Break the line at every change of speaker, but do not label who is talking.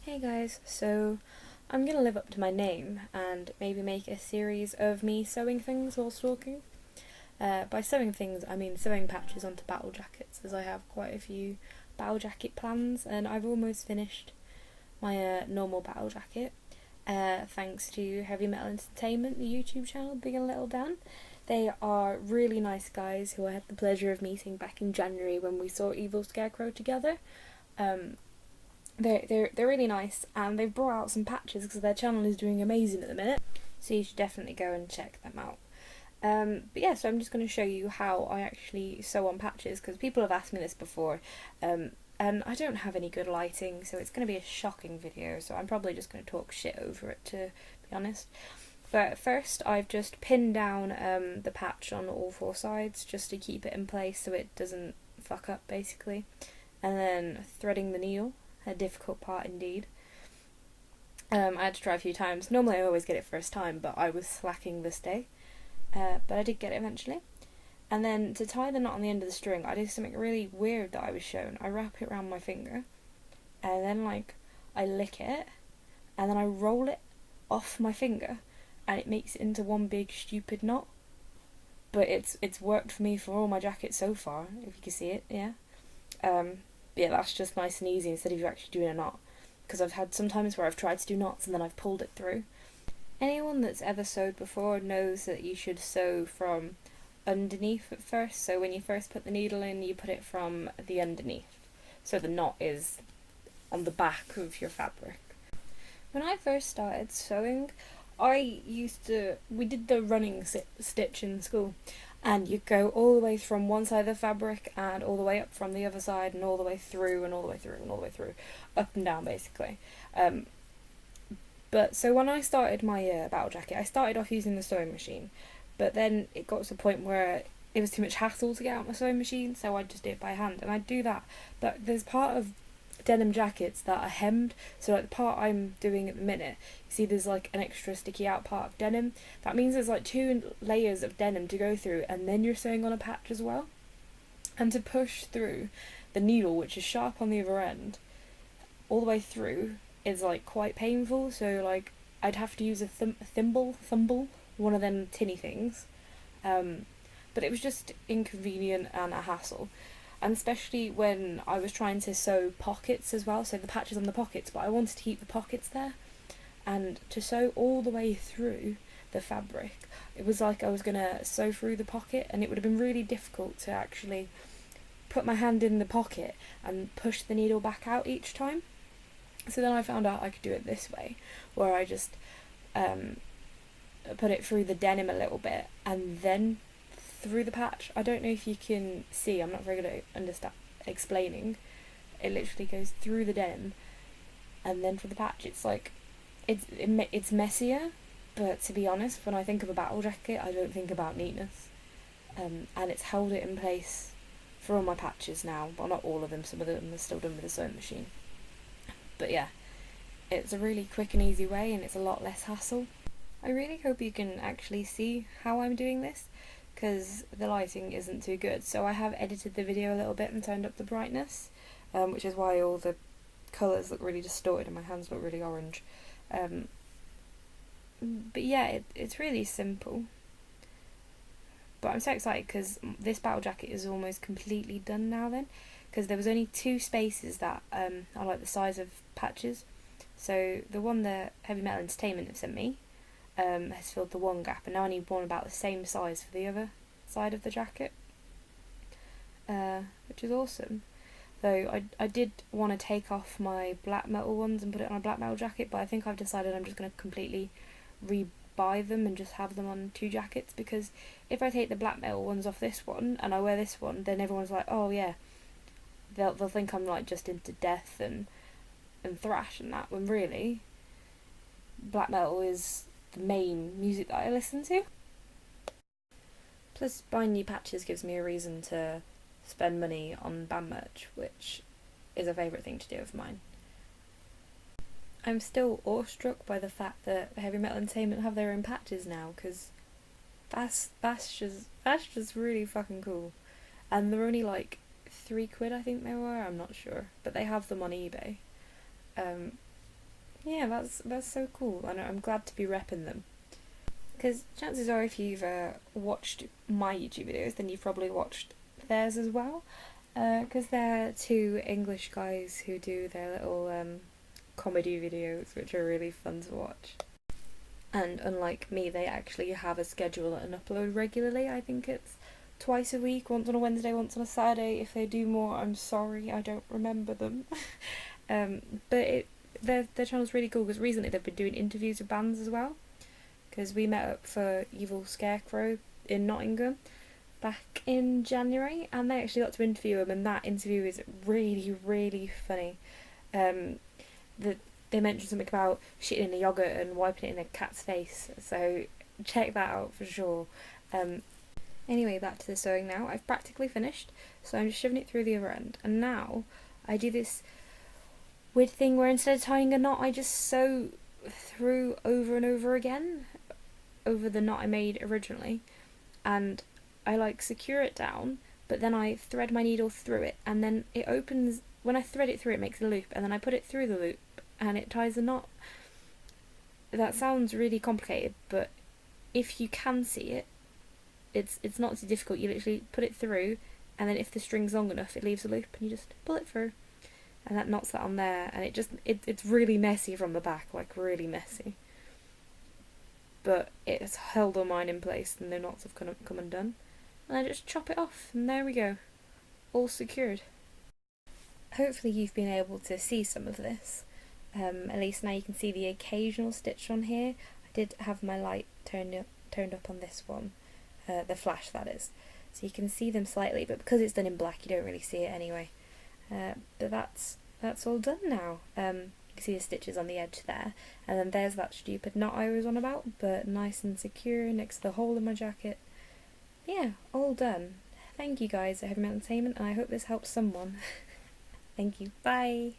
Hey guys, so I'm gonna live up to my name and maybe make a series of me sewing things while stalking. By sewing things, I mean sewing patches onto battle jackets, as I have quite a few battle jacket plans, and I've almost finished my normal battle jacket. Thanks to Heavy Metal Entertainment, the YouTube channel, Big and Little Dan. They are really nice guys who I had the pleasure of meeting back in January when we saw Evil Scarecrow together. Um, they're really nice, and they've brought out some patches because their channel is doing amazing at the minute, so you should definitely go and check them out. But yeah, so I'm just going to show you how I actually sew on patches, because people have asked me this before, and I don't have any good lighting, so it's going to be a shocking video, so I'm probably just going to talk shit over it, to be honest. But first I've just pinned down the patch on all four sides just to keep it in place so it doesn't fuck up, basically, and then threading the needle, a difficult part indeed. I had to try a few times. Normally I always get it first time, but I was slacking this day. But I did get it eventually. And then to tie the knot on the end of the string, I did something really weird that I was shown. I wrap it around my finger, and then I lick it, and then I roll it off my finger, and it makes it into one big stupid knot. But it's worked for me for all my jackets so far, if you can see it, yeah. Yeah, that's just nice and easy instead of you actually doing a knot. Because I've had some times where I've tried to do knots and then I've pulled it through. Anyone that's ever sewed before knows that you should sew from underneath at first. So when you first put the needle in, you put it from the underneath. So the knot is on the back of your fabric. When I first started sewing, we did the running stitch in school, and you go all the way from one side of the fabric and all the way up from the other side and all the way through and all the way through and all the way through, up and down basically. But so when I started my battle jacket, I started off using the sewing machine, but then it got to a point where it was too much hassle to get out my sewing machine, so I just did it by hand, and I do that. But there's part of denim jackets that are hemmed, so like the part I'm doing at the minute, you see there's like an extra sticky out part of denim. That means there's like 2 layers of denim to go through, and then you're sewing on a patch as well. And to push through the needle, which is sharp on the other end, all the way through is like quite painful, so like I'd have to use a thimble, one of them tinny things. But it was just inconvenient and a hassle, and especially when I was trying to sew pockets as well, so the patches on the pockets, but I wanted to keep the pockets there, and to sew all the way through the fabric, it was like I was gonna sew through the pocket, and it would have been really difficult to actually put my hand in the pocket and push the needle back out each time. So then I found out I could do it this way, where I just put it through the denim a little bit and then through the patch. I don't know if you can see, I'm not very good at explaining. It literally goes through the denim and then for the patch. It's like it's messier, but to be honest, when I think of a battle jacket, I don't think about neatness. And it's held it in place for all my patches now. Well, not all of them, some of them are still done with a sewing machine. But yeah, it's a really quick and easy way, and it's a lot less hassle. I really hope you can actually see how I'm doing this, because the lighting isn't too good. So I have edited the video a little bit and turned up the brightness, which is why all the colours look really distorted and my hands look really orange. But yeah, it's really simple. But I'm so excited because this battle jacket is almost completely done now then, because there was only 2 spaces that are like the size of patches. So the one that Heavy Metal Entertainment have sent me has filled the one gap, and now I need one about the same size for the other side of the jacket, which is awesome. Though I did want to take off my black metal ones and put it on a black metal jacket, but I think I've decided I'm just going to completely rebuy them and just have them on 2 jackets, because if I take the black metal ones off this one and I wear this one, then everyone's like, oh yeah, they'll think I'm like just into death and thrash and that, when really black metal is the main music that I listen to. Plus, buying new patches gives me a reason to spend money on band merch, which is a favourite thing to do of mine. I'm still awestruck by the fact that Heavy Metal Entertainment have their own patches now, because that's just really fucking cool. And they're only like £3, I think they were, I'm not sure, but they have them on eBay. Yeah, that's so cool, and I'm glad to be repping them. Because chances are, if you've watched my YouTube videos, then you've probably watched theirs as well. Because they're two English guys who do their little comedy videos, which are really fun to watch. And unlike me, they actually have a schedule and upload regularly. I think it's twice a week, once on a Wednesday, once on a Saturday. If they do more, I'm sorry, I don't remember them. But their channel's really cool because recently they've been doing interviews with bands as well. Because we met up for Evil Scarecrow in Nottingham back in January, and they actually got to interview him, and that interview is really, really funny. They mentioned something about shitting in a yogurt and wiping it in a cat's face, so check that out for sure. Anyway, back to the sewing now. I've practically finished, so I'm just shoving it through the other end, and now I do this weird thing where instead of tying a knot, I just sew through over and over again over the knot I made originally, and I like secure it down, but then I thread my needle through it, and then it opens. When I thread it through, it makes a loop, and then I put it through the loop, and it ties a knot. That sounds really complicated, but if you can see it, it's not too difficult. You literally put it through, and then if the string's long enough, it leaves a loop, and you just pull it through, and that knots that on there, and it's really messy from the back, like really messy. But it's held all mine in place, and the knots have come undone. And I just chop it off, and there we go, all secured. Hopefully you've been able to see some of this. At least now you can see the occasional stitch on here. I did have my light turned up on this one, the flash that is, so you can see them slightly, but because it's done in black you don't really see it anyway. But that's all done now. You can see the stitches on the edge there, and then there's that stupid knot I was on about, but nice and secure next to the hole in my jacket. Yeah, all done. Thank you guys at HME Entertainment, and I hope this helps someone. Thank you. Bye.